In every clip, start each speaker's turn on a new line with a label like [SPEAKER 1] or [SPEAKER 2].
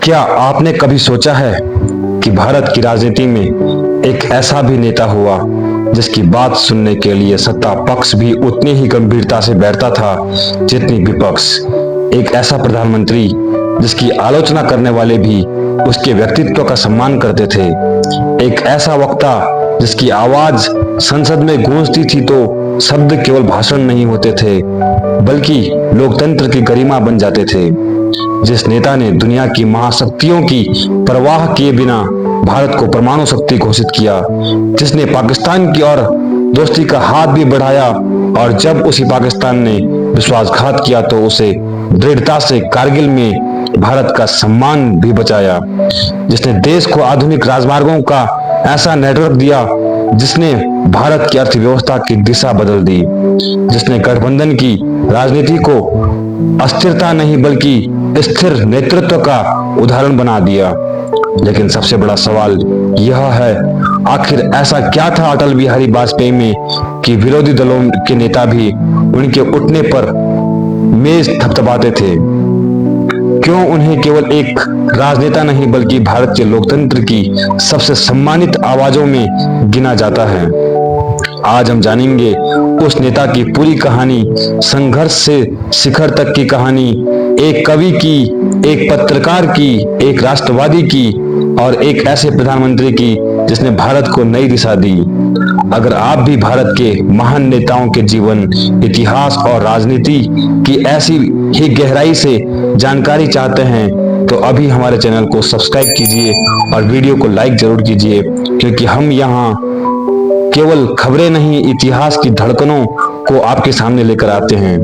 [SPEAKER 1] क्या आपने कभी सोचा है कि भारत की राजनीति में एक ऐसा भी नेता हुआ जिसकी बात सुनने के लिए सत्ता पक्ष भी उतनी ही गंभीरता से बैठता था जितनी विपक्ष। एक ऐसा प्रधानमंत्री जिसकी आलोचना करने वाले भी उसके व्यक्तित्व का सम्मान करते थे। एक ऐसा वक्ता जिसकी आवाज संसद में गूंजती थी तो शब्द केवल भाषण नहीं होते थे बल्कि लोकतंत्र की गरिमा बन जाते थे। जिस नेता ने दुनिया की महाशक्तियों की परवाह किए बिना भारत को परमाणु शक्ति घोषित किया, जिसने पाकिस्तान की ओर दोस्ती का हाथ भी बढ़ाया और जब उसी पाकिस्तान ने विश्वासघात किया तो उसे दृढ़ता से कारगिल में भारत का सम्मान भी बचाया। जिसने देश को आधुनिक राजमार्गों का ऐसा नेटवर्क दिया जिसने भारत की अर्थव्यवस्था की दिशा बदल दी, जिसने गठबंधन की राजनीति को अस्थिरता नहीं बल्कि स्थिर नेतृत्व का उदाहरण बना दिया। लेकिन सबसे बड़ा सवाल यह है, आखिर ऐसा क्या था अटल बिहारी वाजपेयी में कि विरोधी दलों के नेता भी उनके उठने पर मेज थपथपाते थे? क्यों उन्हें केवल एक राजनेता नहीं बल्कि भारतीय लोकतंत्र की सबसे सम्मानित आवाजों में गिना जाता है? आज हम जानेंगे उस नेता की पूरी कहानी, संघर्ष से शिखर तक की कहानी, एक कवि की, एक पत्रकार की, एक राष्ट्रवादी की और एक ऐसे प्रधानमंत्री की जिसने भारत को नई दिशा दी। अगर आप भी भारत के महान नेताओं के जीवन, इतिहास और राजनीति की ऐसी ही गहराई से जानकारी चाहते हैं तो अभी हमारे चैनल को सब्सक्राइब कीजिए और वीडियो को लाइक जरूर कीजिए, क्योंकि हम यहाँ केवल खबरें नहीं, इतिहास की धड़कनों को आपके सामने लेकर आते हैं।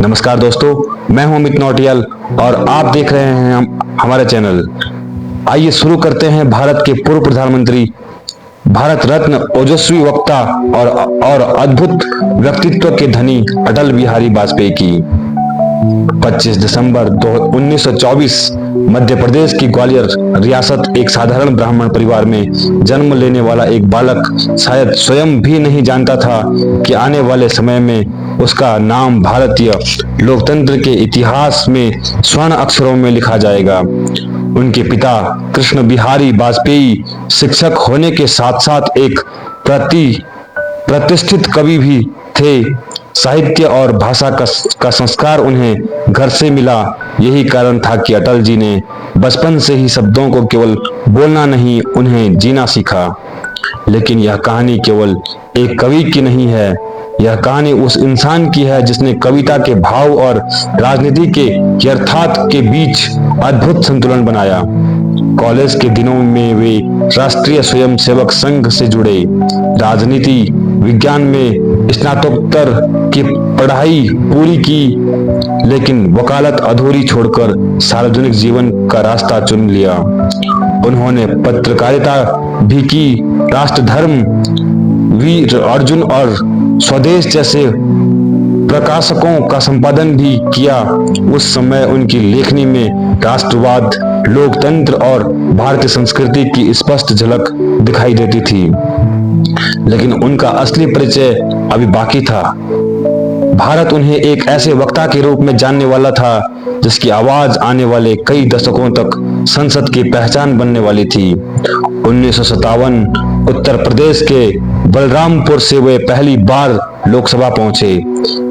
[SPEAKER 1] नमस्कार दोस्तों, मैं हूं अमित नौटियाल और आप देख रहे हैं हमारे चैनल। आइए शुरू करते हैं भारत के पूर्व प्रधानमंत्री, भारत रत्न, ओजस्वी वक्ता और अद्भुत व्यक्तित्व के धनी अटल बिहारी वाजपेयी की। 25 दिसंबर 1924 मध्य प्रदेश की ग्वालियर रियासत एक साधारण ब्राह्मण परिवार में जन्म लेने वाला एक बालक शायद स्वयं भी नहीं जानता था कि आने वाले समय में उसका नाम भारतीय लोकतंत्र के इतिहास में स्वर्ण अक्षरों में लिखा जाएगा। उनके पिता कृष्ण बिहारी वाजपेयी शिक्षक होने के साथ साथ एक प्रतिष्ठित कवि भी थे। साहित्य और भाषा का संस्कार उन्हें घर से मिला। यही कारण था कि अटल जी ने बचपन से ही शब्दों को केवल बोलना नहीं, उन्हें जीना सीखा। लेकिन यह कहानी केवल एक कवि की नहीं है, यह कहानी उस इंसान की है जिसने कविता के भाव और राजनीति के यथार्थ के बीच अद्भुत संतुलन बनाया। कॉलेज के दिनों में वे राष्ट्रीय स्वयंसेवक संघ से जुड़े, राजनीति विज्ञान में स्नातकोत्तर की पढ़ाई पूरी की, लेकिन वकालत अधूरी छोड़कर सार्वजनिक जीवन का रास्ता चुन लिया। उन्होंने पत्रकारिता भी की, राष्ट्रधर्म, वीर अर्जुन और स्वदेश जैसे प्रकाशकों का संपादन भी किया। उस समय उनकी लेखनी में राष्ट्रवाद, लोकतंत्र और भारतीय संस्कृति की स्पष्ट झलक दिखाई देती थी। लेकिन उनका असली परिचय अभी बाकी था। भारत उन्हें एक ऐसे वक्ता के रूप में जानने वाला था जिसकी आवाज आने वाले कई दशकों तक संसद की पहचान बनने वाली थी। 1957 उत्तर प्रदेश के बलरामपुर से वे पहली बार लोकसभा पहुंचे।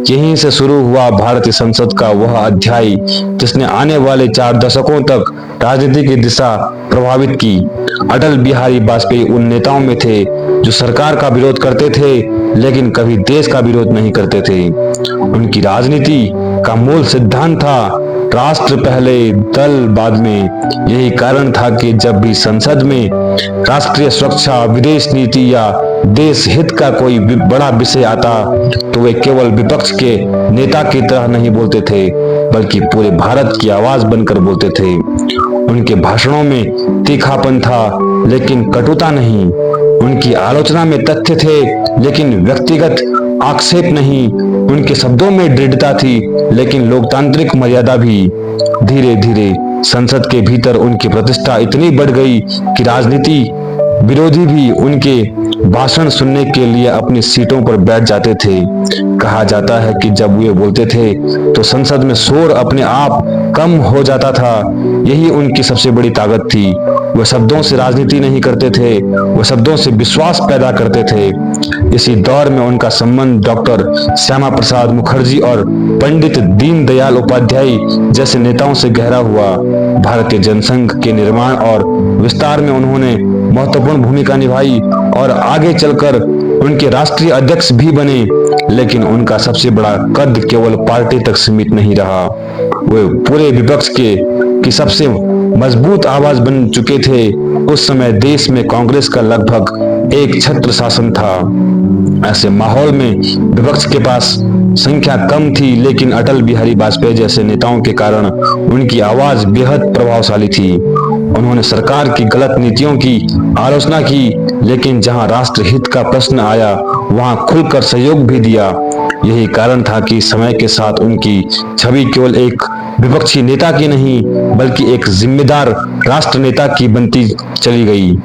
[SPEAKER 1] यहीं से शुरू हुआ भारतीय संसद का वह अध्याय जिसने आने वाले 4 दशकों तक राजनीति की दिशा प्रभावित की। अटल बिहारी वाजपेयी उन नेताओं में थे जो सरकार का विरोध करते थे लेकिन कभी देश का विरोध नहीं करते थे। उनकी राजनीति का मूल सिद्धांत था राष्ट्र पहले, दल बाद में। यही कारण था कि जब भी संसद में राष्ट्रीय सुरक्षा, विदेश नीति या देश हित का कोई बड़ा विषय आता तो वे केवल विपक्ष के नेता की तरह नहीं बोलते थे बल्कि पूरे भारत की आवाज बनकर बोलते थे। उनके भाषणों में तीखापन था लेकिन कटुता नहीं। उनकी आलोचना में तथ्य थे लेकिन व्यक्तिगत आक्षेप नहीं। उनके शब्दों में दृढ़ता थी लेकिन लोकतांत्रिक मर्यादा भी। धीरे धीरे संसद के भीतर उनकी प्रतिष्ठा इतनी बढ़ गई कि राजनीति विरोधी भी उनके भाषण सुनने के लिए अपनी सीटों पर बैठ जाते थे। कहा जाता है कि जब वे बोलते थे तो संसद में शोर अपने आप कम हो जाता था। यही उनकी सबसे बड़ी ताकत थी। वे शब्दों से राजनीति नहीं करते थे, वे शब्दों से विश्वास पैदा करते थे। इसी दौर में उनका संबंध डॉक्टर श्यामा प्रसाद मुखर्जी और पंडित दीनदयाल उपाध्याय जैसे नेताओं से गहरा हुआ। भारतीय जनसंघ के निर्माण और विस्तार में उन्होंने महत्वपूर्ण भूमिका निभाई और आगे चलकर उनके राष्ट्रीय अध्यक्ष भी बने। लेकिन उनका सबसे बड़ा कद केवल पार्टी तक सीमित नहीं रहा, वे पूरे विपक्ष की सबसे मजबूत आवाज बन चुके थे। उस समय देश में कांग्रेस का लगभग एक छत्र शासन था। ऐसे माहौल में विपक्ष के पास संख्या कम थी, लेकिन अटल बिहारी वाजपेयी जैसे नेताओं के कारण उनकी आवाज बेहद प्रभावशाली थी। उन्होंने सरकार की गलत नीतियों की आलोचना की, लेकिन जहां राष्ट्र हित का प्रश्न आया वहां खुलकर सहयोग भी दिया। यही कारण था कि समय के साथ उनकी छवि केवल एक विपक्षी नेता की नहीं बल्कि एक जिम्मेदार राष्ट्र नेता की बनती चली गई।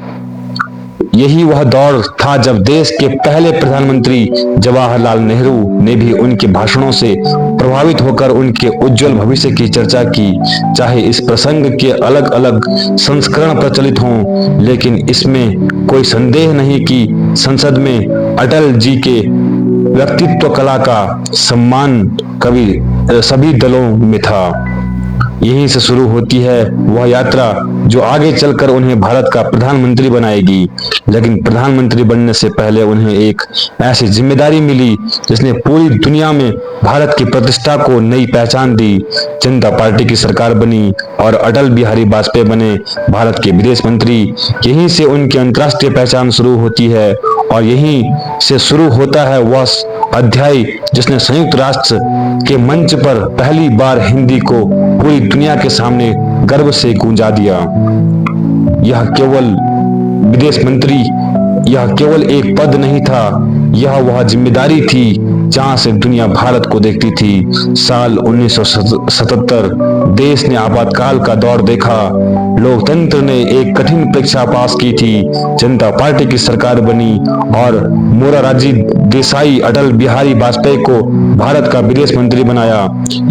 [SPEAKER 1] यही वह दौर था जब देश के पहले प्रधानमंत्री जवाहरलाल नेहरू ने भी उनके भाषणों से प्रभावित होकर उनके उज्जवल भविष्य की चर्चा की। चाहे इस प्रसंग के अलग अलग संस्करण प्रचलित हों, लेकिन इसमें कोई संदेह नहीं कि संसद में अटल जी के व्यक्तित्व कला का सम्मान कभी सभी दलों में था। यहीं से शुरू होती है वह यात्रा जो आगे चलकर उन्हें भारत का प्रधानमंत्री बनाएगी। लेकिन प्रधानमंत्री बनने से पहले उन्हें एक ऐसी जिम्मेदारी मिली जिसने पूरी दुनिया में भारत की प्रतिष्ठा को नई पहचान दी। जनता पार्टी की सरकार बनी और अटल बिहारी वाजपेयी बने भारत के विदेश मंत्री। यहीं से उनकी अंतर्राष्ट्रीय पहचान शुरू होती है और यहीं से शुरू होता है वह अध्याय जिसने संयुक्त राष्ट्र के मंच पर पहली बार हिंदी को पूरी दुनिया के सामने गर्व से गूंजा दिया। यह केवल विदेश मंत्री, यह केवल एक पद नहीं था, यह वह जिम्मेदारी थी जहां से दुनिया भारत को देखती थी। साल 1977 देश ने आपातकाल का दौर देखा। लोकतंत्र ने एक कठिन परीक्षा पास की थी। जनता पार्टी की सरकार बनी और मोरारजी देसाई अटल बिहारी वाजपेयी को भारत का विदेश मंत्री बनाया।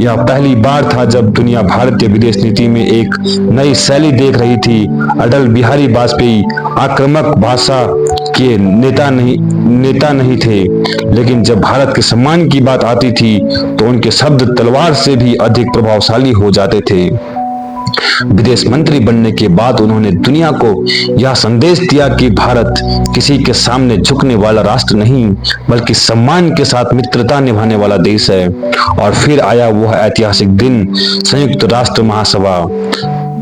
[SPEAKER 1] यह पहली बार था जब दुनिया भारतीय विदेश नीति में एक नई शैली देख रही थी। अटल बिहारी वाजपेयी आक्रामक भाषा के नेता नहीं थे, लेकिन जब भारत के सम्मान की बात आती थी तो उनके शब्द तलवार से भी अधिक प्रभावशाली हो जाते थे। विदेश मंत्री बनने के बाद उन्होंने दुनिया को यह संदेश दिया कि भारत किसी के सामने झुकने वाला राष्ट्र नहीं बल्कि सम्मान के साथ मित्रता निभाने वाला देश है। और फिर आया वह ऐतिहासिक दिन, संयुक्त राष्ट्र महासभा।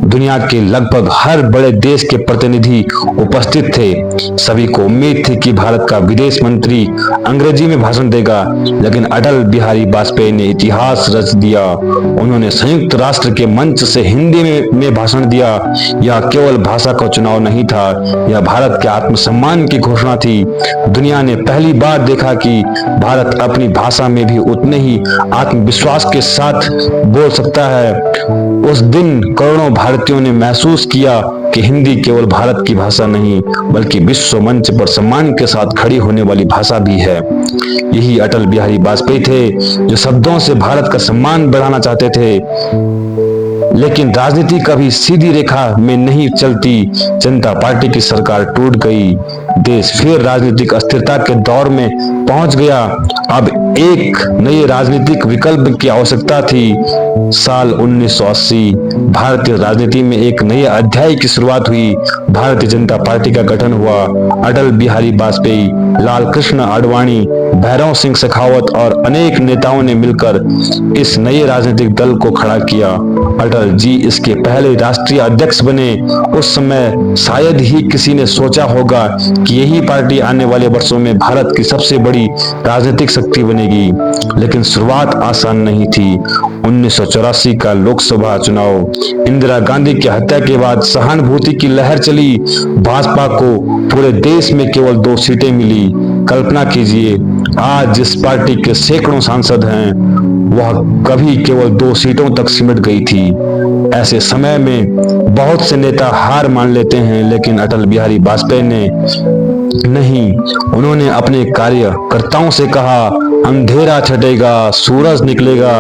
[SPEAKER 1] दुनिया के लगभग हर बड़े देश के प्रतिनिधि उपस्थित थे। सभी को उम्मीद थी कि भारत का विदेश मंत्री अंग्रेजी में भाषण देगा, लेकिन अटल बिहारी वाजपेयी ने इतिहास रच दिया। उन्होंने संयुक्त राष्ट्र के मंच से हिंदी में भाषण दिया। यह केवल भाषा का चुनाव नहीं था, यह भारत के आत्मसम्मान की घोषणा थी। दुनिया ने पहली बार देखा कि भारत अपनी भाषा में भी उतने ही आत्मविश्वास के साथ बोल सकता है। उस दिन करोड़ों भारतीयों ने महसूस किया कि हिंदी केवल भारत की भाषा नहीं बल्कि विश्व मंच पर सम्मान के साथ खड़ी होने वाली भाषा भी है। यही अटल बिहारी वाजपेयी थे जो शब्दों से भारत का सम्मान बढ़ाना चाहते थे, लेकिन राजनीति कभी सीधी रेखा में नहीं चलती। जनता पार्टी की सरकार टूट गई, देश फिर राजनीतिक अस्थिरता के दौर में पहुंच गया। अब एक नए राजनीतिक विकल्प की आवश्यकता थी। साल 1980 भारतीय राजनीति में एक नए अध्याय की शुरुआत हुई। भारतीय जनता पार्टी का गठन हुआ। अटल बिहारी वाजपेयी, लाल कृष्ण आडवाणी, भैरव सिंह शेखावत और अनेक नेताओं ने मिलकर इस नए राजनीतिक दल को खड़ा किया। अटल जी इसके पहले राष्ट्रीय अध्यक्ष बने। उस समय शायद ही किसी ने सोचा होगा कि यही पार्टी आने वाले वर्षों में भारत की सबसे बड़ी राजनीतिक शक्ति बनेगी, लेकिन शुरुआत आसान नहीं थी। 1984 का लोकसभा चुनाव, इंदिरा गांधी की हत्या के बाद सहानुभूति की लहर चली। भाजपा को पूरे देश में केवल 2 सीटें मिली। कल्पना कीजिए, आज जिस पार्टी के सैकड़ों सांसद हैं वह कभी केवल 2 सीटों तक सिमट गई थी। ऐसे समय में बहुत से नेता हार मान लेते हैं, लेकिन अटल बिहारी वाजपेयी ने नहीं। उन्होंने अपने कार्यकर्ताओं से कहा, अंधेरा छटेगा, सूरज निकलेगा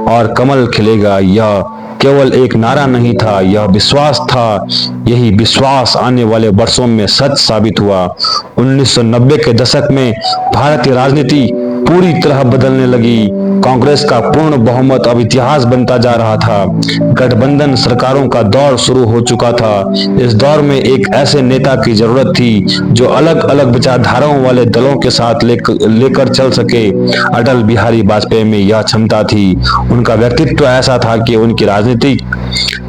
[SPEAKER 1] और कमल खिलेगा। यह केवल एक नारा नहीं था, यह विश्वास था। यही विश्वास आने वाले वर्षों में सच साबित हुआ। 1990 के दशक में भारतीय राजनीति पूरी तरह बदलने लगी। कांग्रेस का पूर्ण बहुमत अब इतिहास बनता जा रहा था। गठबंधन सरकारों का दौर शुरू हो चुका था। इस दौर में एक ऐसे नेता की जरूरत थी जो अलग अलग विचारधाराओं वाले दलों के साथ लेकर चल सके। अटल बिहारी वाजपेयी में यह क्षमता थी। उनका व्यक्तित्व ऐसा था कि उनकी राजनीतिक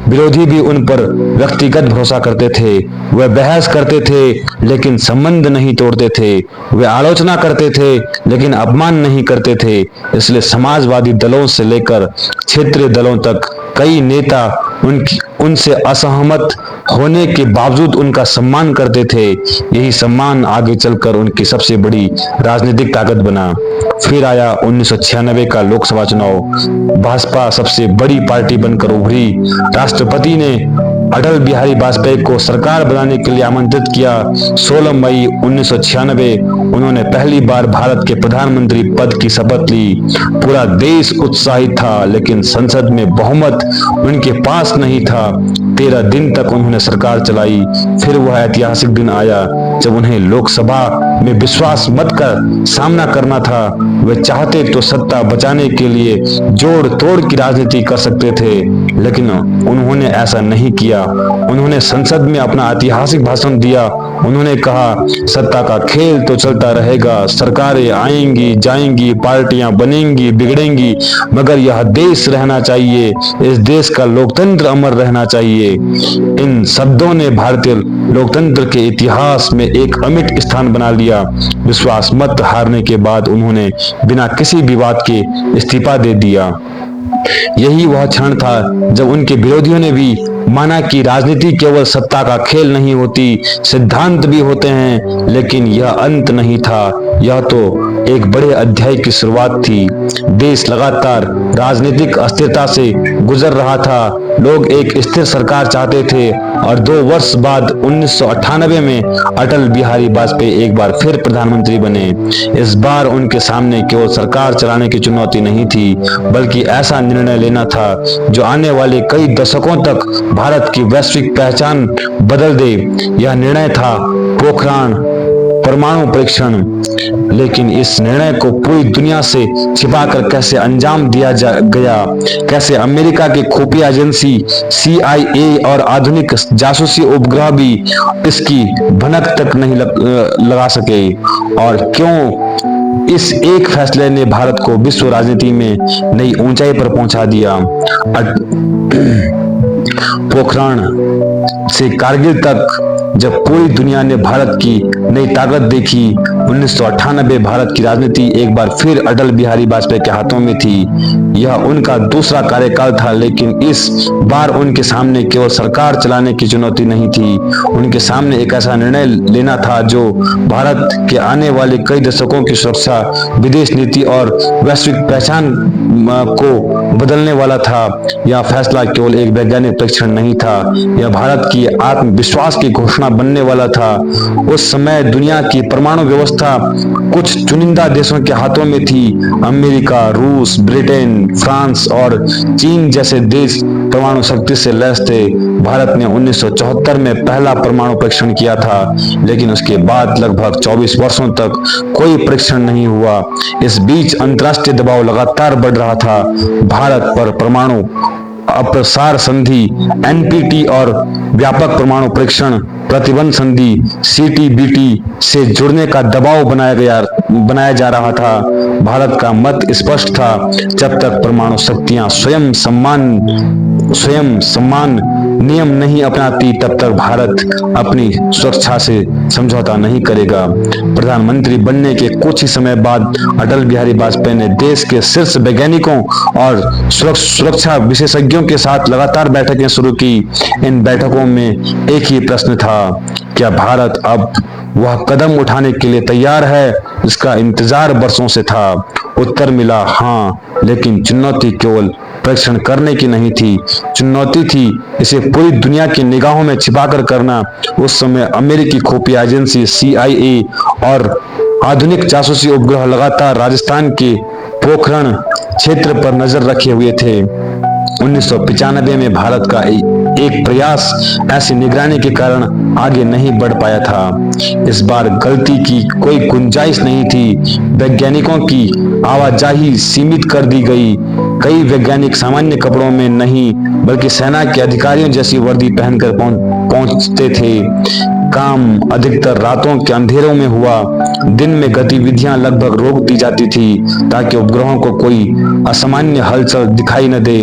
[SPEAKER 1] विरोधी भी उन पर व्यक्तिगत भरोसा करते थे। वे बहस करते थे लेकिन संबंध नहीं तोड़ते थे। वे आलोचना करते थे लेकिन अपमान नहीं करते थे। इसलिए समाजवादी दलों से लेकर क्षेत्रीय दलों तक कई नेता उनसे असहमत होने के बावजूद उनका सम्मान करते थे। यही सम्मान आगे चलकर उनकी सबसे बड़ी राजनीतिक ताकत बना। फिर आया 1996 का लोकसभा चुनाव। भाजपा सबसे बड़ी पार्टी बनकर उभरी। राष्ट्रपति ने अटल बिहारी वाजपेयी को सरकार बनाने के लिए आमंत्रित किया। 16 मई 1996 उन्होंने पहली बार भारत के प्रधानमंत्री पद की शपथ ली। पूरा देश उत्साहित था, लेकिन संसद में बहुमत उनके पास नहीं था। 13 दिन तक उन्होंने सरकार चलाई। फिर वह ऐतिहासिक दिन आया जब उन्हें लोकसभा में विश्वास मत का सामना करना था। वे चाहते तो सत्ता बचाने के लिए जोड़ तोड़ की राजनीति कर सकते थे, लेकिन उन्होंने ऐसा नहीं किया। उन्होंने संसद में अपना ऐतिहासिक भाषण दिया। उन्होंने कहा, सत्ता का खेल तो चलता रहेगा, सरकारें आएंगी जाएंगी, पार्टियां बनेंगी बिगड़ेंगी, मगर यह देश रहना चाहिए, इस देश का लोकतंत्र अमर रहना चाहिए। इन शब्दों ने भारतीय लोकतंत्र के इतिहास में एक अमिट स्थान बना लिया। विश्वास मत हारने के बाद उन्होंने बिना किसी विवाद के इस्तीफा दे दिया। यही वह क्षण था जब उनके विरोधियों ने भी माना कि राजनीति केवल सत्ता का खेल नहीं होती, सिद्धांत भी होते हैं। लेकिन यह अंत नहीं था, यह तो एक बड़े अध्याय की शुरुआत थी। देश लगातार राजनीतिक अस्थिरता से गुजर रहा था। लोग एक स्थिर सरकार चाहते थे और 2 वर्ष बाद 1998 में अटल बिहारी वाजपेयी एक बार फिर प्रधानमंत्री बने। इस बार उनके सामने केवल सरकार चलाने की चुनौती नहीं थी, बल्कि ऐसा निर्णय लेना था जो आने वाले कई दशकों तक भारत की वैश्विक पहचान बदल दे। यह निर्णय था पोखरण परमाणु परीक्षण। लेकिन इस निर्णय को पूरी दुनिया से छिपाकर कैसे अंजाम दिया गया, कैसे अमेरिका की खुफिया एजेंसी CIA और आधुनिक जासूसी उपग्रह भी इसकी भनक तक नहीं लगा सके, और क्यों इस एक फैसले ने भारत को विश्व राजनीति में नई ऊंचाई पर पहुंचा दिया। पोखरण से कारगिल तक जब पूरी दुनिया ने भारत की नई ताकत देखी, 1998 भारत की राजनीति एक बार फिर अटल बिहारी वाजपेयी के हाथों में थी। यह उनका दूसरा कार्यकाल था, लेकिन इस बार उनके सामने केवल सरकार चलाने की चुनौती नहीं थी। उनके सामने एक ऐसा निर्णय लेना था जो भारत के आने वाले कई दशकों की सुरक्षा, विदेश नीति और वैश्विक पहचान को बदलने वाला था। यह फैसला केवल एक वैज्ञानिक परीक्षण नहीं था, यह भारत की आत्मविश्वास की घोषणा बनने वाला था। उस समय दुनिया की परमाणु व्यवस्था कुछ चुनिंदा देशों के हाथों में थी। अमेरिका, रूस, ब्रिटेन, फ्रांस और चीन जैसे देश परमाणु शक्ति से लैस थे। भारत ने 1974 में पहला परमाणु परीक्षण किया था, लेकिन उसके बाद लगभग 24 वर्षों तक कोई परीक्षण नहीं हुआ। इस बीच अंतर्राष्ट्रीय दबाव लगातार बढ़ रहा था। भारत पर परमाणु अप्रसार संधि NPT और व्यापक परमाणु परीक्षण प्रतिबंध संधि CTBT से जुड़ने का दबाव बनाया जा रहा था। भारत का मत स्पष्ट था, जब तक परमाणु शक्तियां स्वयं सम्मान नियम नहीं अपनाती, तब तक भारत अपनी सुरक्षा से समझौता नहीं करेगा। प्रधानमंत्री बनने के कुछ ही समय बाद अटल बिहारी वाजपेयी ने देश के शीर्ष वैज्ञानिकों और सुरक्षा विशेषज्ञों के साथ लगातार बैठकें शुरू की। इन बैठकों में एक ही प्रश्न था, क्या भारत अब वह कदम उठाने के लिए तैयार है जिसका इंतजार वर्षों से था। उत्तर मिला हाँ, लेकिन चुनौती केवल परीक्षण करने की नहीं थी, चुनौती थी इसे पूरी दुनिया की निगाहों में छिपाकर करना। उस समय अमेरिकी खुफिया एजेंसी CIA और आधुनिक जासूसी उपग्रह लगातार राजस्थान के पोखरण क्षेत्र पर नजर रखे हुए थे। 1995 में भारत का एक प्रयास ऐसी निगरानी के कारण आगे नहीं बढ़ पाया था। इस बार गलती की कोई गुंजाइश नहीं थी। वैज्ञानिकों की आवाजाही सीमित कर दी गई। कई वैज्ञानिक सामान्य कपड़ों में नहीं बल्कि सेना के अधिकारियों जैसी वर्दी पहनकर पहुंचते थे। काम अधिकतर रातों के अंधेरों में हुआ। दिन में गतिविधियां लगभग रोक दी जाती थी ताकि उपग्रहों को कोई असामान्य हलचल दिखाई न दे।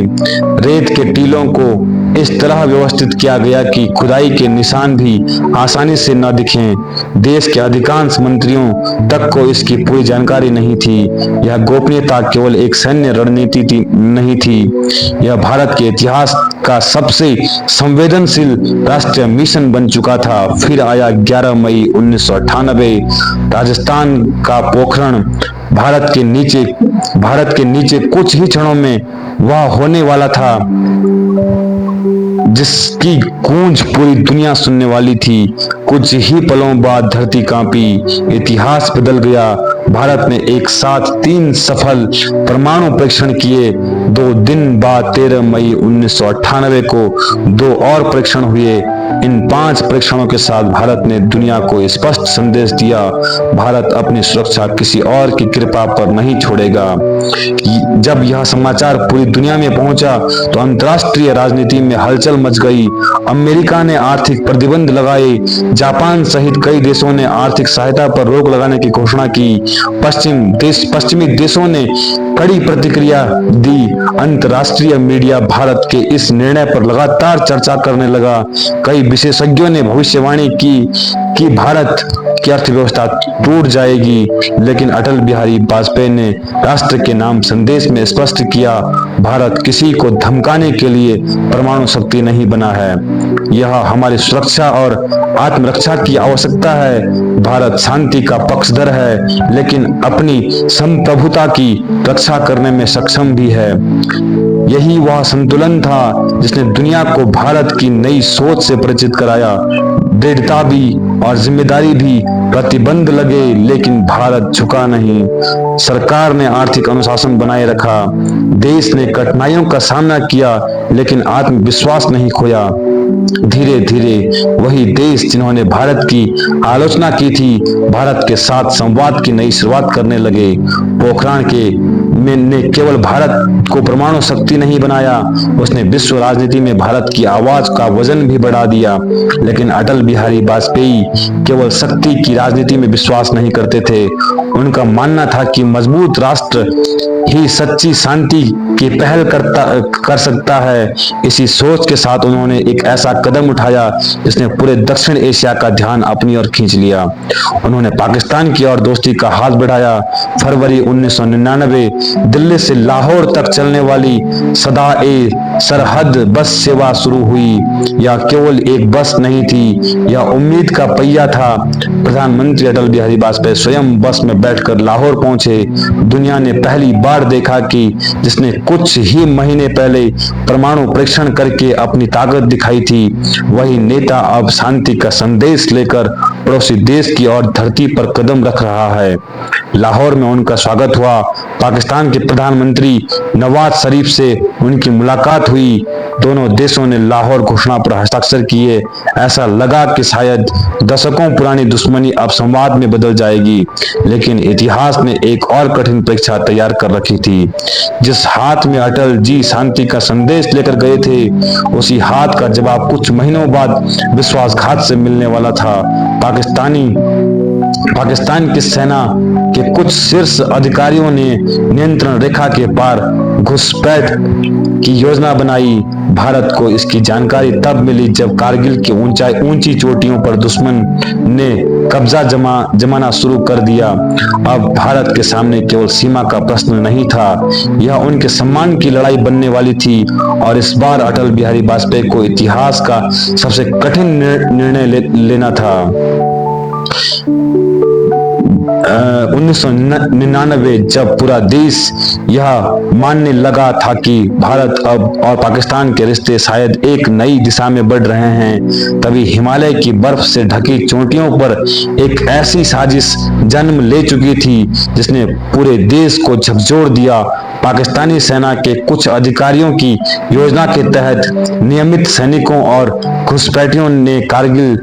[SPEAKER 1] रेत के टीलों को इस तरह व्यवस्थित किया गया कि खुदाई के निशान भी आसानी से न दिखें। देश के अधिकांश मंत्रियों तक को इसकी पूरी जानकारी नहीं थी। यह गोपनीयता केवल एक सैन्य रणनीति नहीं थी, यह भारत के इतिहास का सबसे संवेदनशील राष्ट्रीय मिशन बन चुका था। फिर आया 11 मई 1998। राजस्थान का पोखरण भारत के नीचे कुछ ही क्षणों में वह होने वाला था जिसकी गूंज पूरी दुनिया सुनने वाली थी। कुछ ही पलों बाद धरती कांपी, इतिहास बदल गया। भारत ने एक साथ 3 सफल परमाणु परीक्षण किए। 2 दिन बाद 13 मई 1998 को 2 और परीक्षण हुए। इन 5 परीक्षणों के साथ भारत ने दुनिया को स्पष्ट संदेश दिया, भारत अपनी सुरक्षा किसी और की कृपा पर नहीं छोड़ेगा। जब यह समाचार पूरी दुनिया में पहुंचा तो अंतर्राष्ट्रीय राजनीति में हलचल मच गई। अमेरिका ने आर्थिक प्रतिबंध लगाए, जापान सहित कई देशों ने आर्थिक सहायता पर रोक लगाने की घोषणा की। पश्चिमी देशों ने कड़ी प्रतिक्रिया दी। अंतर्राष्ट्रीय मीडिया भारत के इस निर्णय पर लगातार चर्चा करने लगा। कई विशेषज्ञों ने भविष्यवाणी की कि भारत की अर्थव्यवस्था टूट जाएगी, लेकिन अटल बिहारी वाजपेयी ने राष्ट्र के नाम संदेश में स्पष्ट किया, भारत किसी को धमकाने के लिए परमाणु शक्ति नहीं बना है। यह हमारी सुरक्षा और आत्मरक्षा की आवश्यकता है। भारत शांति का पक्षधर है, लेकिन अपनी संप्रभुता की रक्षा करने में सक्षम भी है। यही वह संतुलन था जिसने दुनिया को भारत की नई सोच से परिचित कराया। दृढ़ता भी और जिम्मेदारी भी। प्रतिबंध लगे लेकिन भारत झुका नहीं। सरकार ने आर्थिक अनुशासन बनाए रखा। देश ने कठिनाइयों का सामना किया लेकिन आत्मविश्वास नहीं खोया। धीरे धीरे वही देश जिन्होंने भारत की आलोचना की थी, भारत के साथ संवाद की नई शुरुआत करने लगे। पोखरण ने केवल भारत को परमाणु शक्ति नहीं बनाया, उसने विश्व राजनीति में भारत की आवाज का वजन भी बढ़ा दिया। लेकिन अटल बिहारी वाजपेयी केवल शक्ति की राजनीति में विश्वास नहीं करते थे। उनका मानना था कि मजबूत राष्ट्र ही सच्ची शांति की पहल कर सकता है। इसी सोच के साथ उन्होंने एक ऐसा कदम उठाया जिसने पूरे दक्षिण एशिया का ध्यान अपनी ओर खींच लिया। उन्होंने पाकिस्तान की ओर दोस्ती का हाथ बढ़ाया। फरवरी 1999 दिल्ली से लाहौर तक चलने वाली सदा-ए सरहद बस सेवा शुरू हुई। यह केवल एक बस नहीं थी, यह उम्मीद का पहिया था। प्रधानमंत्री अटल बिहारी वाजपेयी स्वयं बस में बैठकर लाहौर पहुंचे। दुनिया ने पहली बार देखा कि जिसने कुछ ही महीने पहले परमाणु परीक्षण करके अपनी ताकत दिखाई थी, वही नेता अब शांति का संदेश लेकर पड़ोसी देश की ओर धरती पर कदम रख रहा है। लाहौर में उनका स्वागत हुआ। पाकिस्तान के प्रधानमंत्री नवाज शरीफ से उनकी मुलाकात हुई। दोनों देशों ने लाहौर घोषणा पर हस्ताक्षर किए। ऐसा लगा कि शायद दशकों पुरानी दुश्मनी अब संवाद में बदल जाएगी, लेकिन इतिहास ने एक और कठिन परीक्षा तैयार कर रखी थी। जिस हाथ में अटल जी शांति का संदेश लेकर गए थे, उसी हाथ का जवाब कुछ महीनों बाद विश्वासघात से मिलने वाला था। पाकिस्तान की सेना के कुछ शीर्ष अधिकारियों ने नियंत्रण रेखा के पार घुसपैठ की योजना बनाई। भारत को इसकी जानकारी तब मिली जब कारगिल की ऊंची चोटियों पर दुश्मन ने कब्जा जमाना शुरू कर दिया। अब भारत के सामने केवल सीमा का प्रश्न नहीं था, यह उनके सम्मान की लड़ाई बनने वाली थी। और इस बार अटल बिहारी वाजपेयी को इतिहास का सबसे कठिन निर्णय लेना था। 1999 जब पूरा देश यह मानने लगा था कि भारत अब और पाकिस्तान के रिश्ते शायद एक नई दिशा में बढ़ रहे हैं, तभी हिमालय की बर्फ से ढकी चोटियों पर एक ऐसी साजिश जन्म ले चुकी थी जिसने पूरे देश को झकझोर दिया। पाकिस्तानी सेना के कुछ अधिकारियों की योजना के तहत नियमित सैनिकों और घुसपैठियों ने कारगिल,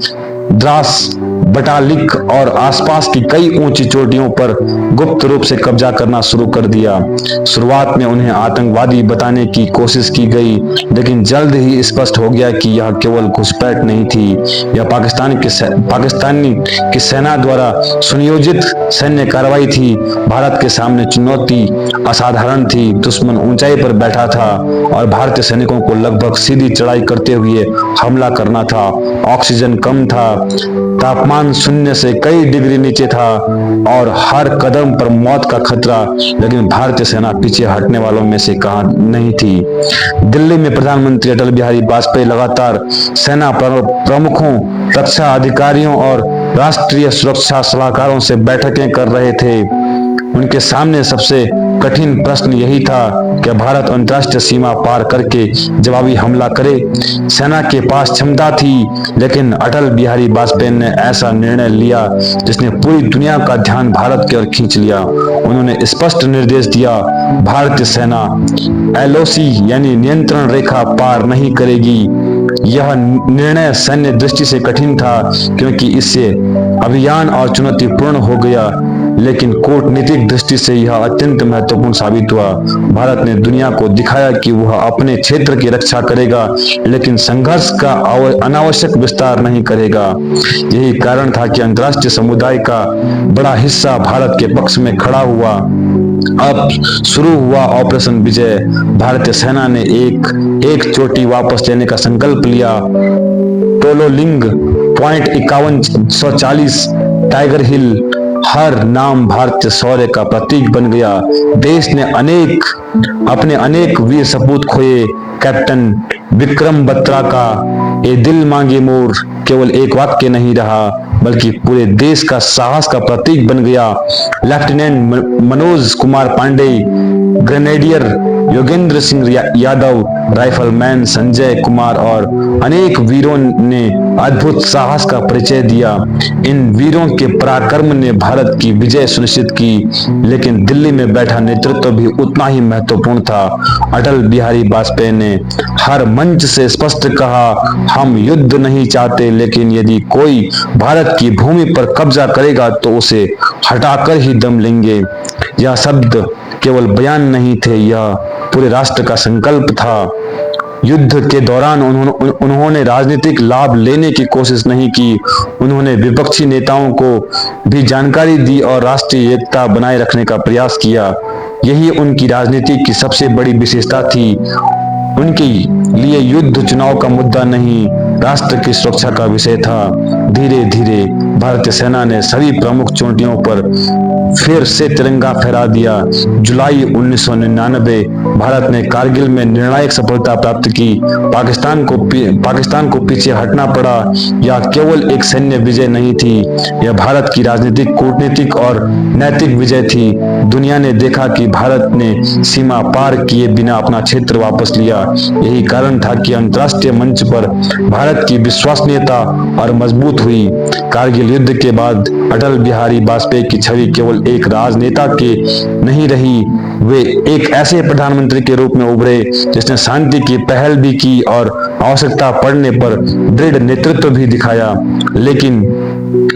[SPEAKER 1] द्रास, बटालिक और आसपास की कई ऊंची चोटियों पर गुप्त रूप से कब्जा करना शुरू कर दिया। शुरुआत में उन्हें आतंकवादी बताने की कोशिश की गई, लेकिन जल्द ही स्पष्ट हो गया कि यह केवल घुसपैठ नहीं थी, यह पाकिस्तानी की सेना द्वारा सुनियोजित सैन्य कार्रवाई थी। भारत के सामने चुनौती असाधारण थी। दुश्मन ऊंचाई पर बैठा था और भारतीय सैनिकों को लगभग सीधी चढ़ाई करते हुए हमला करना था। ऑक्सीजन कम था, तापमान शून्य से कई डिग्री नीचे था और हर कदम पर मौत का खतरा, लेकिन भारतीय सेना पीछे हटने वालों में से कहाँ नहीं थी। दिल्ली में प्रधानमंत्री अटल बिहारी वाजपेयी लगातार सेना प्रमुखों, रक्षा अधिकारियों और राष्ट्रीय सुरक्षा सलाहकारों से बैठकें कर रहे थे। उनके सामने सबसे कठिन प्रश्न यही था कि भारत अंतर्राष्ट्रीय सीमा पार करके जवाबी हमला करे। सेना के पास क्षमता थी, लेकिन अटल बिहारी वाजपेयी ने ऐसा निर्णय लिया जिसने पूरी दुनिया का ध्यान भारत की ओर खींच लिया। उन्होंने स्पष्ट निर्देश दिया, भारतीय सेना LOC यानी नियंत्रण रेखा पार नहीं करेगी। यह निर्णय सैन्य दृष्टि से कठिन था क्योंकि इससे अभियान और चुनौतीपूर्ण हो गया, लेकिन कूटनीतिक दृष्टि से यह अत्यंत महत्वपूर्ण साबित हुआ। भारत ने दुनिया को दिखाया कि वह अपने क्षेत्र की रक्षा करेगा, लेकिन संघर्ष का अनावश्यक विस्तार नहीं करेगा। यही कारण था कि अंतर्राष्ट्रीय समुदाय का बड़ा हिस्सा भारत के पक्ष में खड़ा हुआ। अब शुरू हुआ ऑपरेशन विजय। भारतीय सेना ने एक चोटी वापस लेने का संकल्प लिया। टोलोलिंग पॉइंट 5140, टाइगर हिल, हर नाम भारतीय शौर्य का प्रतीक बन गया। देश ने अपने अनेक वीर सपूत खोए। कैप्टन विक्रम बत्रा का ए दिल मांगे मोर केवल एक वाक्य नहीं रहा, बल्कि पूरे देश का साहस का प्रतीक बन गया। Lieutenant Manoj Kumar Pande, grenadier Yogendra Singh Yadav, rifleman Sanjay Kumar और अनेक वीरों ने अद्भुत साहस का परिचय दिया। इन वीरों के पराक्रम ने भारत की विजय सुनिश्चित की, लेकिन दिल्ली में बैठा नेतृत्व भी उतना ही महत्वपूर्ण था। अटल बिहारी वाजपेयी ने हर मंच से स्पष्ट कहा, हम युद्ध नहीं चाहते, लेकिन यदि कोई भारत की भूमि पर कब्जा करेगा तो उसे हटाकर ही दम लेंगे। यह शब्द केवल बयान नहीं थे, यह पूरे राष्ट्र का संकल्प था। युद्ध के दौरान उन्होंने राजनीतिक लाभ लेने की कोशिश नहीं की। उन्होंने विपक्षी नेताओं को भी जानकारी दी और राष्ट्रीय एकता बनाए रखने का प्रयास किया। यही उनकी राजनीति की सबसे बड़ी विशेषता थी। उनके लिए युद्ध चुनाव का मुद्दा नहीं, राष्ट्र की सुरक्षा का विषय था। धीरे धीरे भारतीय सेना ने सभी प्रमुख चोटियों पर फिर से तिरंगा फहरा दिया। जुलाई 1999 भारत ने कारगिल में निर्णायक सफलता प्राप्त की। पाकिस्तान को पीछे हटना पड़ा। यह केवल एक सैन्य विजय नहीं थी, यह भारत की राजनीतिक, कूटनीतिक और नैतिक विजय थी। दुनिया ने देखा कि भारत ने सीमा पार किए बिना अपना क्षेत्र वापस लिया। यही कारण था कि अंतर्राष्ट्रीय मंच पर भारत की विश्वसनीयता और मजबूत हुई। कारगिल युद्ध के बाद अटल बिहारी वाजपेयी की छवि केवल एक राजनेता के नहीं रही, वे एक ऐसे प्रधानमंत्री के रूप में उभरे जिसने शांति की पहल भी की और आवश्यकता पड़ने पर दृढ़ नेतृत्व भी दिखाया। लेकिन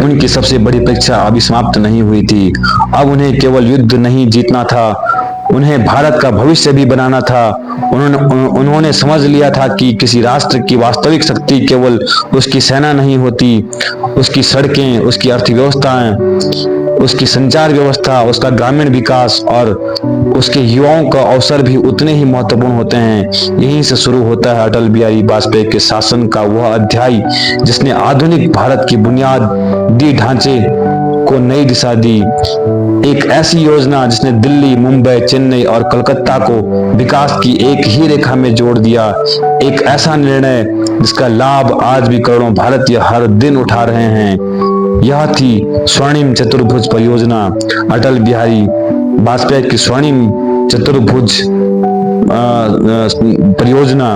[SPEAKER 1] उनकी सबसे बड़ी परीक्षा अभी समाप्त नहीं हुई थी। अब उन्हें केवल युद्ध नहीं जीतना था, उन्हें भारत का भविष्य भी बनाना था। उन्होंने समझ लिया था कि किसी राष्ट्र की वास्तविक शक्ति केवल उसकी सेना नहीं होती, उसकी सड़कें, उसकी अर्थव्यवस्थाएं, उसकी संचार व्यवस्था, उसका ग्रामीण विकास और उसके युवाओं का अवसर भी उतने ही महत्वपूर्ण होते हैं। यहीं से शुरू होता है अटल बिहारी वाजपेयी के शासन का वह अध्याय जिसने आधुनिक भारत की बुनियादी ढांचे को नई दिशा दी। एक ऐसी योजना जिसने दिल्ली, मुंबई, चेन्नई और कलकत्ता को विकास की एक ही रेखा में जोड़ दिया। एक ऐसा निर्णय जिसका लाभ आज भी करोड़ों भारतीय हर दिन उठा रहे हैं। यह थी स्वर्णिम चतुर्भुज परियोजना। अटल बिहारी वाजपेयी की स्वर्णिम चतुर्भुज परियोजना।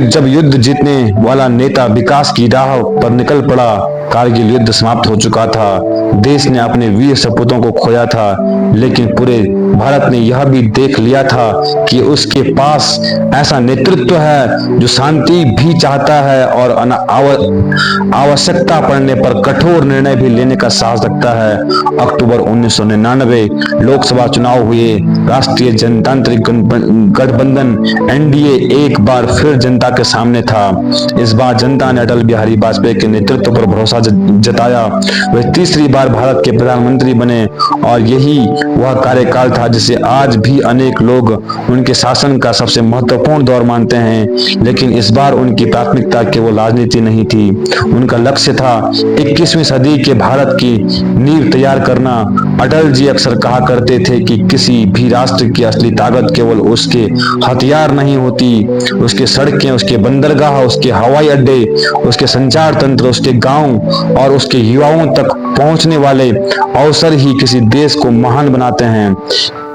[SPEAKER 1] जब युद्ध जीतने वाला नेता विकास की राह पर निकल पड़ा, कारगिल युद्ध समाप्त हो चुका था, देश ने अपने वीर सपूतों को खोया था, लेकिन पूरे भारत ने यह भी देख लिया था कि उसके पास ऐसा नेतृत्व है जो शांति भी चाहता है और आवश्यकता पड़ने पर कठोर निर्णय भी लेने का साहस रखता है। अक्टूबर 1999 लोकसभा चुनाव हुए। राष्ट्रीय जनतांत्रिक गठबंधन एनडीए एक बार फिर जनता के सामने था। इस बार जनता ने अटल बिहारी वाजपेयी के नेतृत्व पर भरोसा जताया। वे तीसरी बार भारत के प्रधानमंत्री बने और यही वह कार्यकाल था जिसे आज भी अनेक लोग उनके शासन का सबसे महत्वपूर्ण दौर मानते हैं। लेकिन इस बार उनकी प्राथमिकता केवल राजनीति नहीं थी, उनका लक्ष्य था 21वीं सदी के भारत की नींव तैयार करना। अटल जी अक्सर कहा करते थे कि किसी भी राष्ट्र की असली ताकत केवल उसके हथियार नहीं होती, उसके सड़कें, उसके बंदरगाह, उसके हवाई अड्डे, उसके संचार तंत्र, उसके गांव और उसके युवाओं तक पहुंचने वाले अवसर ही किसी देश को महान बनाते हैं।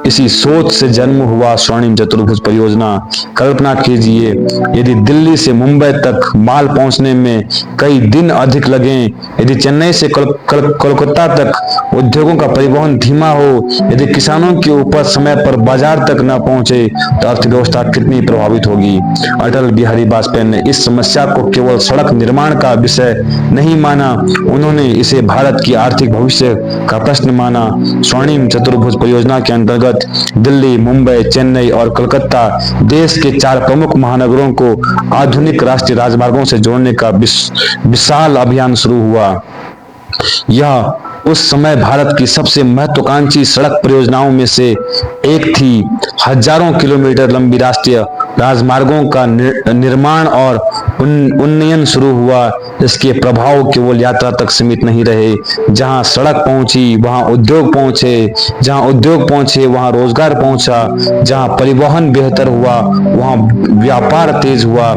[SPEAKER 1] इसी सोच से जन्म हुआ स्वर्णिम चतुर्भुज परियोजना। कल्पना कीजिए, यदि दिल्ली से मुंबई तक माल पहुंचने में कई दिन अधिक लगे, यदि चेन्नई से कोलकाता तक उद्योगों का परिवहन धीमा हो, यदि किसानों की उपज समय पर बाजार तक न पहुंचे, तो अर्थव्यवस्था कितनी प्रभावित होगी। अटल बिहारी वाजपेयी ने इस समस्या को केवल सड़क निर्माण का विषय नहीं माना, उन्होंने इसे भारत की आर्थिक भविष्य का प्रश्न माना। स्वर्णिम चतुर्भुज परियोजना के अंतर्गत दिल्ली, मुंबई, चेन्नई और कोलकाता देश के 4 प्रमुख महानगरों को आधुनिक राष्ट्रीय राजमार्गों से जोड़ने का विशाल अभियान शुरू हुआ। यह उस समय भारत की सबसे महत्वाकांक्षी सड़क परियोजनाओं में से एक थी। हजारों किलोमीटर लंबी राष्ट्रीय राजमार्गों का निर्माण और उन्नयन शुरू हुआ। इसके प्रभाव केवल यात्रा तक सीमित नहीं रहे। जहां सड़क पहुंची वहां उद्योग पहुंचे, जहां उद्योग पहुंचे वहां रोजगार पहुंचा, जहां परिवहन बेहतर हुआ वहां व्यापार तेज हुआ।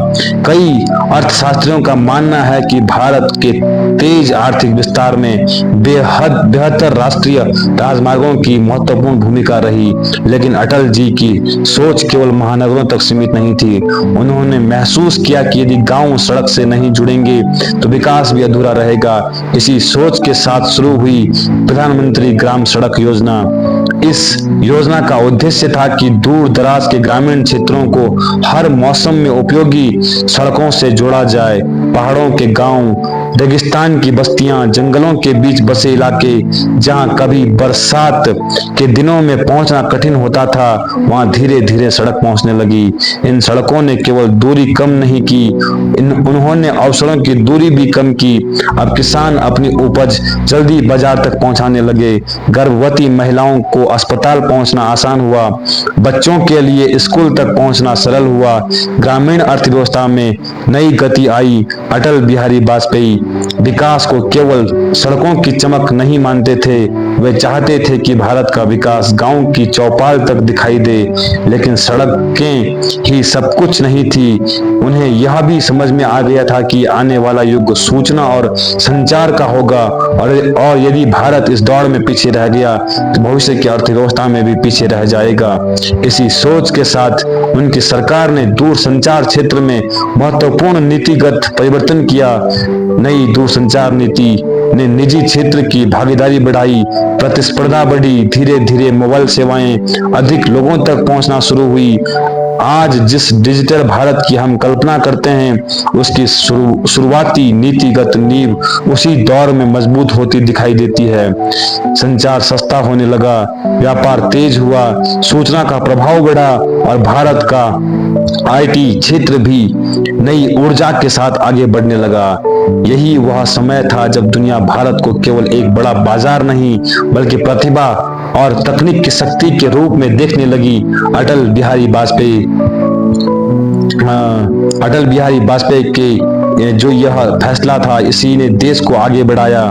[SPEAKER 1] कई अर्थशास्त्रियों का मानना है कि भारत के तेज आर्थिक विस्तार में बेहतर राष्ट्रीय राजमार्गों की महत्वपूर्ण भूमिका रही। लेकिन अटल जी की सोच केवल महानगरों तक सीमित नहीं थी। उन्होंने महसूस किया कि यदि गांव सड़क से नहीं जुड़ेंगे तो विकास भी अधूरा रहेगा। इसी सोच के साथ शुरू हुई प्रधानमंत्री ग्राम सड़क योजना। इस योजना का उद्देश्य था कि दूर दराज के ग्रामीण क्षेत्रों को हर मौसम में उपयोगी सड़कों से जोड़ा जाए। पहाड़ों के गांव, रेगिस्तान की बस्तियां, जंगलों के बीच बसे इलाके, जहां कभी बरसात के दिनों में पहुंचना कठिन होता था, वहां धीरे धीरे सड़क पहुंचने लगी। इन सड़कों ने केवल दूरी कम नहीं की, उन्होंने अवसरों की दूरी भी कम की। अब किसान अपनी उपज जल्दी बाजार तक पहुंचाने लगे। गर्भवती महिलाओं को अस्पताल पहुंचना आसान हुआ। बच्चों के लिए स्कूल तक पहुंचना सरल हुआ। ग्रामीण अर्थव्यवस्था में नई गति आई। अटल बिहारी वाजपेयी विकास को केवल सड़कों की चमक नहीं मानते थे, वे चाहते थे कि भारत का विकास गांव की चौपाल तक दिखाई दे। लेकिन सड़कें ही सब कुछ नहीं थी। उन्हें यह भी समझ में आ गया था कि आने वाला युग सूचना और संचार का होगा और यदि भारत इस दौड़ में पीछे रह गया तो भविष्य की अर्थव्यवस्था में भी पीछे रह जाएगा। इसी सोच के साथ उनकी सरकार ने दूर संचार क्षेत्र में महत्वपूर्ण नीतिगत परिवर्तन किया। नई दूरसंचार नीति ने निजी क्षेत्र की भागीदारी बढ़ाई, प्रतिस्पर्धा बढ़ी, धीरे धीरे मोबाइल सेवाएं अधिक लोगों तक पहुंचना शुरू हुई। आज जिस डिजिटल भारत की हम कल्पना करते हैं, उसकी शुरुआती नीतिगत नींव उसी दौर में मजबूत होती दिखाई देती है। संचार सस्ता होने लगा, व्यापार तेज हुआ, सूचना का प्रभाव बढ़ा और भारत का आईटी क्षेत्र भी नई ऊर्जा के साथ आगे बढ़ने लगा। यही वह समय था जब दुनिया भारत को केवल एक बड़ा बाजार नहीं बल्कि प्रतिभा और तकनीक की शक्ति के रूप में देखने लगी। अटल बिहारी वाजपेयी के जो यह फैसला था, इसी ने देश को आगे बढ़ाया।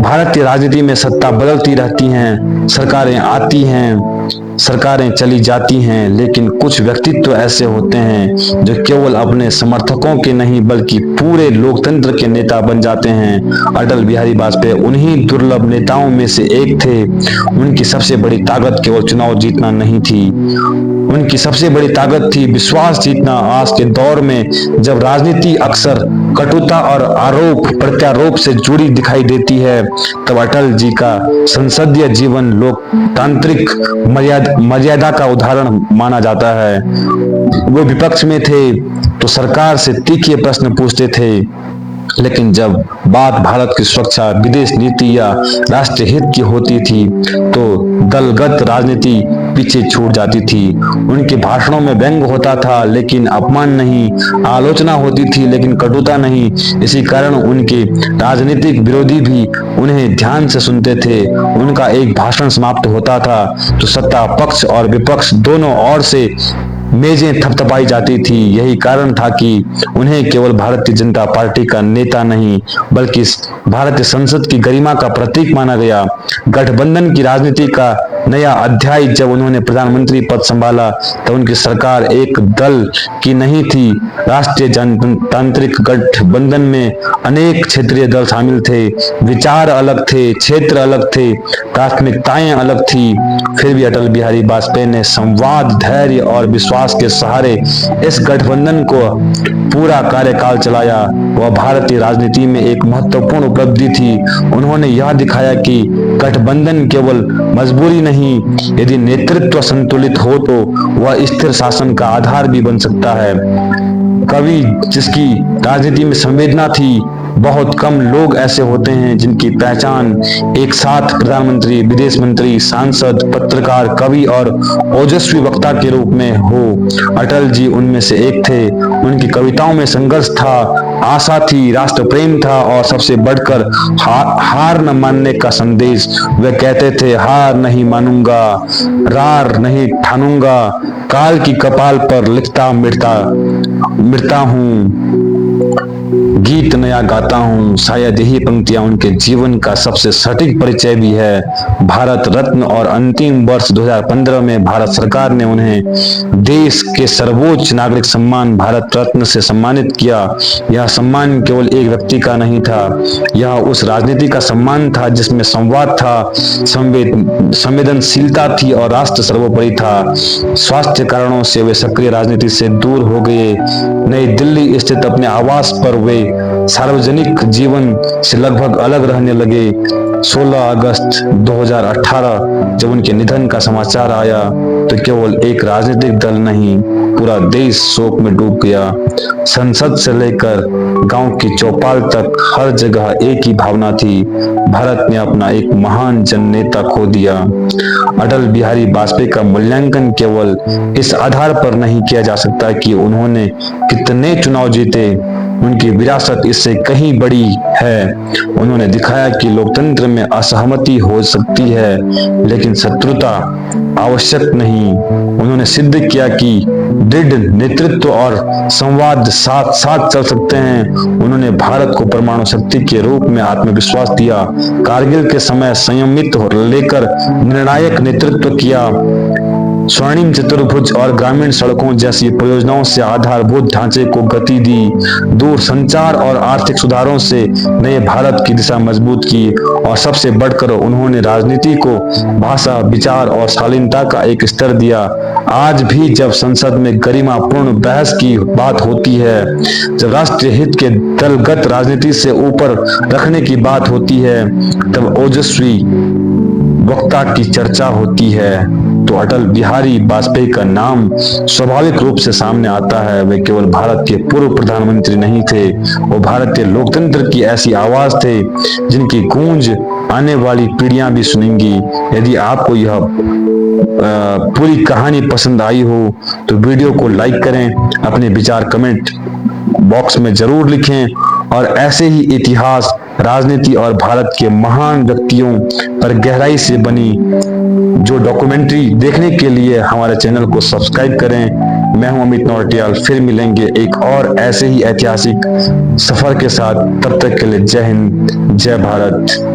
[SPEAKER 1] भारत की राजनीति में सत्ता बदलती रहती हैं, सरकारें आती हैं, सरकारें चली जाती हैं, लेकिन कुछ व्यक्तित्व ऐसे होते हैं जो केवल अपने समर्थकों के नहीं बल्कि पूरे लोकतंत्र के नेता बन जाते हैं। अटल बिहारी वाजपेयी उन्हीं दुर्लभ नेताओं में से एक थे। उनकी सबसे बड़ी ताकत केवल चुनाव जीतना नहीं थी, उनकी सबसे बड़ी ताकत थी विश्वास जीतना। आज के दौर में जब राजनीति अक्सर कटुता और आरोप प्रत्यारोप से जुड़ी दिखाई देती है, तब अटल जी का संसदीय जीवन लोकतांत्रिक मर्यादा का उदाहरण माना जाता है। वो विपक्ष में थे तो सरकार से तीखे प्रश्न पूछते थे, लेकिन जब बात भारत की सुरक्षा, विदेश नीति या राष्ट्रीय हित की होती थी तो दलगत राजनीति पीछे छूट जाती थी। उनके भाषणों में व्यंग होता था लेकिन अपमान नहीं, आलोचना होती थी लेकिन कटुता नहीं। इसी कारण उनके राजनीतिक विरोधी भी उन्हें ध्यान से सुनते थे। उनका एक भाषण समाप्त होता था तो सत्ता पक्ष और विपक्ष दोनों ओर से मेजें थपथपाई जाती थी। यही कारण था कि उन्हें केवल भारतीय जनता पार्टी का नेता नहीं बल्कि भारतीय संसद की गरिमा का प्रतीक माना गया। गठबंधन की राजनीति का नया अध्याय जब उन्होंने प्रधानमंत्री पद संभाला तो उनकी सरकार एक दल की नहीं थी। राष्ट्रीय जनतांत्रिक गठबंधन में अनेक क्षेत्रीय दल शामिल थे, विचार अलग थे, क्षेत्र अलग थे, प्राथमिकताएं अलग थी। फिर भी अटल बिहारी वाजपेयी ने संवाद, धैर्य और विश्वास के सहारे इस गठबंधन को पूरा कार्यकाल चलाया। वह भारतीय राजनीति में एक महत्वपूर्ण उपलब्धि थी। उन्होंने यह दिखाया कि गठबंधन केवल मजबूरी नहीं, यदि नेतृत्व संतुलित हो तो वह स्थिर शासन का आधार भी बन सकता है। कवि जिसकी राजनीति में संवेदना थी, बहुत कम लोग ऐसे होते हैं जिनकी पहचान एक साथ प्रधानमंत्री, विदेश मंत्री, सांसद, पत्रकार, कवि और ओजस्वी वक्ता के रूप में हो। अटल जी उनमें से एक थे। उनकी कविताओं में संघर्ष था, आशा थी, राष्ट्र प्रेम था और सबसे बढ़कर हार न मानने का संदेश। वे कहते थे, हार नहीं मानूंगा, रार नहीं ठानूंगा, काल की कपाल पर लिखता मिटता हूँ, गीत नया गाता हूँ। शायद यही पंक्तियां उनके जीवन का सबसे सटीक परिचय भी है। भारत रत्न और अंतिम वर्ष 2015 में भारत सरकार ने उन्हें देश के सर्वोच्च नागरिक सम्मान भारत रत्न से सम्मानित किया। यह सम्मान केवल एक व्यक्ति का नहीं था, यह उस राजनीति का सम्मान था जिसमें संवाद था, संवेदनशीलता थी और राष्ट्र सर्वोपरि था। स्वास्थ्य कारणों से वे सक्रिय राजनीति से दूर हो गए। नई दिल्ली स्थित अपने आवास पर वे सार्वजनिक जीवन से लगभग अलग रहने लगे। 16 अगस्त 2018 जब उनके निधन का समाचार आया तो केवल एक राजनीतिक दल नहीं, पूरा देश शोक में डूब गया। संसद से लेकर गांव की चौपाल तक हर जगह एक ही भावना थी, भारत ने अपना एक महान जननेता खो दिया। अटल बिहारी वाजपेयी का मूल्यांकन केवल इस आधार पर नहीं किया जा सकता कि उन्होंने कितने चुनाव जीते, उनकी विरासत इससे कहीं बड़ी है। उन्होंने दिखाया कि लोकतंत्र में असहमति हो सकती है लेकिन शत्रुता आवश्यक नहीं। उन्होंने सिद्ध किया कि दृढ़ नेतृत्व और संवाद साथ साथ चल सकते हैं। उन्होंने भारत को परमाणु शक्ति के रूप में आत्मविश्वास दिया, कारगिल के समय संयमित लेकर निर्णायक नेतृत्व किया, स्वर्णिम चतुर्भुज और ग्रामीण सड़कों जैसी परियोजनाओं से आधारभूत ढांचे को गति दी, दूर संचार और आर्थिक सुधारों से नए भारत की दिशा मजबूत की और सबसे बढ़कर उन्होंने राजनीति को भाषा, विचार और शालीनता का एक स्तर दिया। आज भी जब संसद में गरिमापूर्ण बहस की बात होती है, जब राष्ट्रीय हित के दलगत राजनीति से ऊपर रखने की बात होती है, तब ओजस्वी वक्ता की चर्चा होती है तो अटल बिहारी वाजपेयी का नाम स्वाभाविक रूप से सामने आता है। वे केवल भारत के पूर्व प्रधानमंत्री नहीं थे, वो भारतीय लोकतंत्र की ऐसी आवाज थे जिनकी गूंज आने वाली पीढ़ियां भी सुनेंगी। यदि आपको यह पूरी कहानी पसंद आई हो तो वीडियो को लाइक करें, अपने विचार कमेंट बॉक्स में जरूर लिखें और ऐसे ही इतिहास, राजनीति और भारत के महान व्यक्तियों पर गहराई से बनी जो डॉक्यूमेंट्री देखने के लिए हमारे चैनल को सब्सक्राइब करें। मैं हूं अमित नौटियाल, फिर मिलेंगे एक और ऐसे ही ऐतिहासिक सफर के साथ। तब तक के लिए जय हिंद, जय भारत।